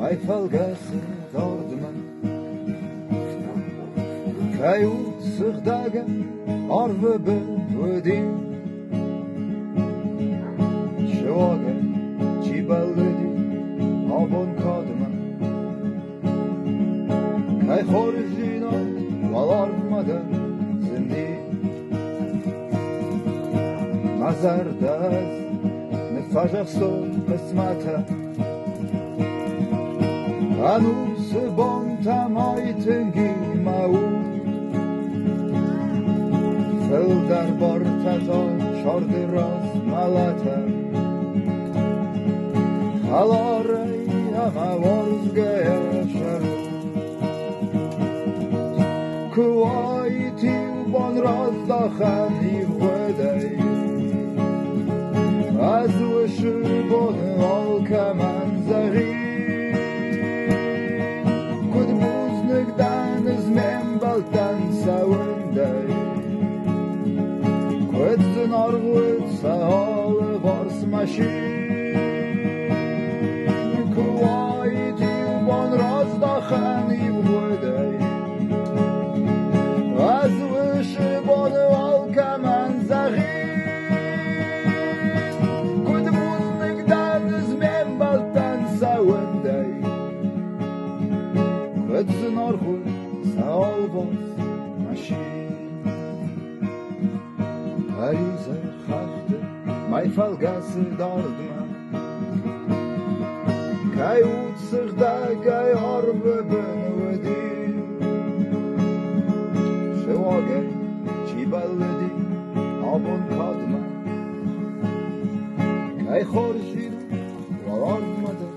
Mai falgase dordman Kayu sıgdaga arve bedin Şoge çiballedi abon kadman Kay horizino valarmada zindi Mazardaz nefajaqso qismata هنوز بان تمای تنگی ماو فل در بار تتا شارد راز ملاتا خلاری همه ورزگه شر کوای تیو بان راز داخلی خودی از وش بان آلک من زغیر Quedzen argwyd sa hol y fors masin Clywyd i'w bon rozdachan I fwydau Az wysh bon y walka man zachin Qued mwznyg dan zmien baltan sa wyndau Quedzen argwyd sa hol fors masin Arize khafte mai falgase dordma Kay utsirda kay arve benwedi Shewage chiballedi abon kadma Kay khorshir valarmada